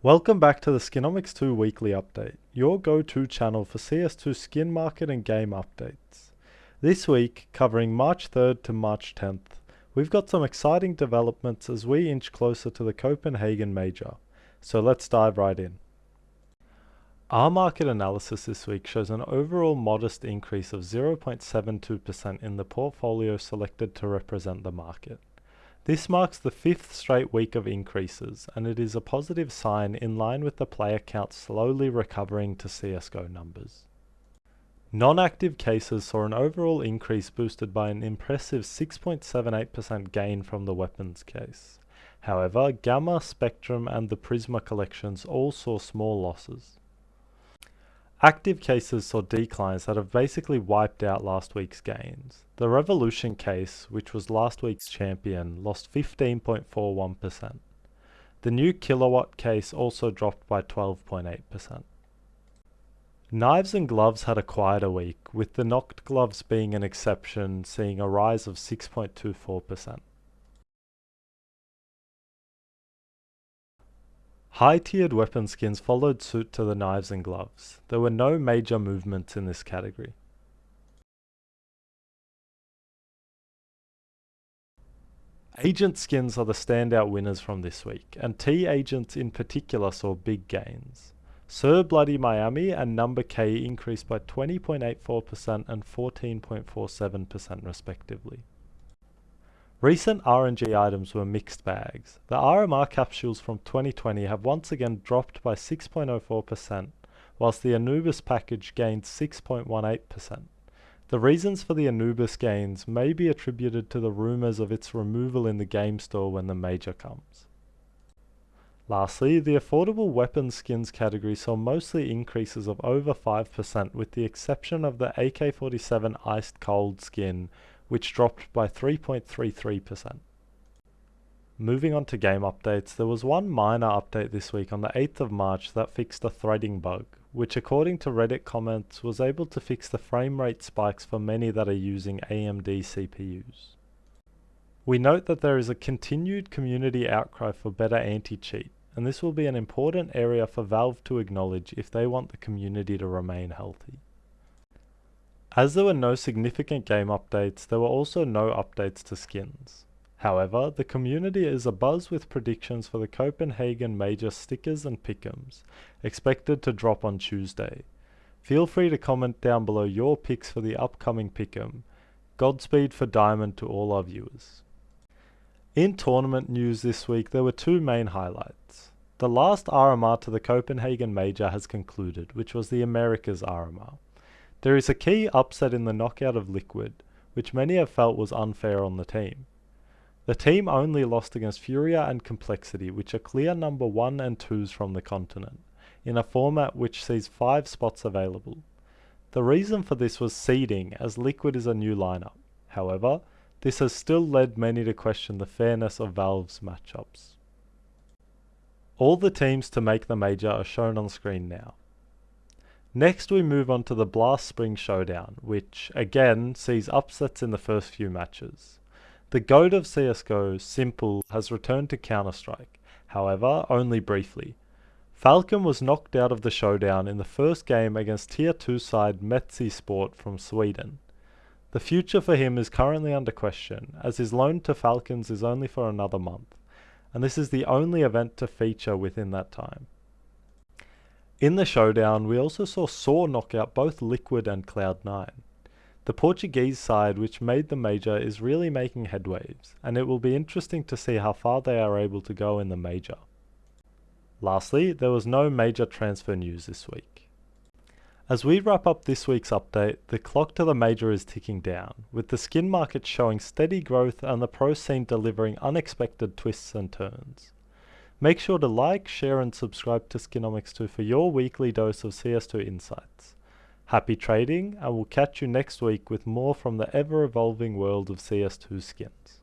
Welcome back to the Skinomics 2 Weekly Update, your go-to channel for CS2 skin market and game updates. This week, covering March 3rd to March 10th, we've got some exciting developments as we inch closer to the Copenhagen Major, so let's dive right in. Our market analysis this week shows an overall modest increase of 0.72% in the portfolio selected to represent the market. This marks the 5th straight week of increases, and it is a positive sign in line with the player count slowly recovering to CSGO numbers. Non-active cases saw an overall increase boosted by an impressive 6.78% gain from the weapons case. However, Gamma, Spectrum and the Prisma collections all saw small losses. Active cases saw declines that have basically wiped out last week's gains. The Revolution case, which was last week's champion, lost 15.41%. The new Kilowatt case also dropped by 12.8%. Knives and gloves had a quieter week, with the knocked gloves being an exception, seeing a rise of 6.24%. High-tiered weapon skins followed suit to the knives and gloves. There were no major movements in this category. Agent skins are the standout winners from this week, and T agents in particular saw big gains. Sir Bloody Miami and Number K increased by 20.84% and 14.47% respectively. Recent RNG items were mixed bags. The RMR capsules from 2020 have once again dropped by 6.04%, whilst the Anubis package gained 6.18%. The reasons for the Anubis gains may be attributed to the rumours of its removal in the game store when the major comes. Lastly, the affordable weapons skins category saw mostly increases of over 5%, with the exception of the AK-47 Iced Cold skin, which dropped by 3.33%. Moving on to game updates, there was one minor update this week on the 8th of March that fixed a threading bug, which according to Reddit comments was able to fix the frame rate spikes for many that are using AMD CPUs. We note that there is a continued community outcry for better anti-cheat, and this will be an important area for Valve to acknowledge if they want the community to remain healthy. As there were no significant game updates, there were also no updates to skins. However, the community is abuzz with predictions for the Copenhagen Major stickers and pick'ems, expected to drop on Tuesday. Feel free to comment down below your picks for the upcoming pick'em. Godspeed for Diamond to all our viewers. In tournament news this week, there were two main highlights. The last RMR to the Copenhagen Major has concluded, which was the Americas RMR. There is a key upset in the knockout of Liquid, which many have felt was unfair on the team. The team only lost against Furia and Complexity, which are clear number 1 and 2s from the continent, in a format which sees 5 spots available. The reason for this was seeding, as Liquid is a new lineup. However, this has still led many to question the fairness of Valve's matchups. All the teams to make the major are shown on screen now. Next we move on to the Blast Spring Showdown, which, again, sees upsets in the first few matches. The GOAT of CSGO, S1mple's, has returned to Counter-Strike, however, only briefly. Falcon was knocked out of the showdown in the first game against Tier 2 side Metzi Sport from Sweden. The future for him is currently under question, as his loan to Falcons is only for another month, and this is the only event to feature within that time. In the showdown, we also saw Saw knock out both Liquid and Cloud9. The Portuguese side, which made the major, is really making headwaves, and it will be interesting to see how far they are able to go in the major. Lastly, there was no major transfer news this week. As we wrap up this week's update, the clock to the major is ticking down, with the skin market showing steady growth and the pro scene delivering unexpected twists and turns. Make sure to like, share and subscribe to Skinomics 2 for your weekly dose of CS2 insights. Happy trading, and we'll catch you next week with more from the ever-evolving world of CS2 skins.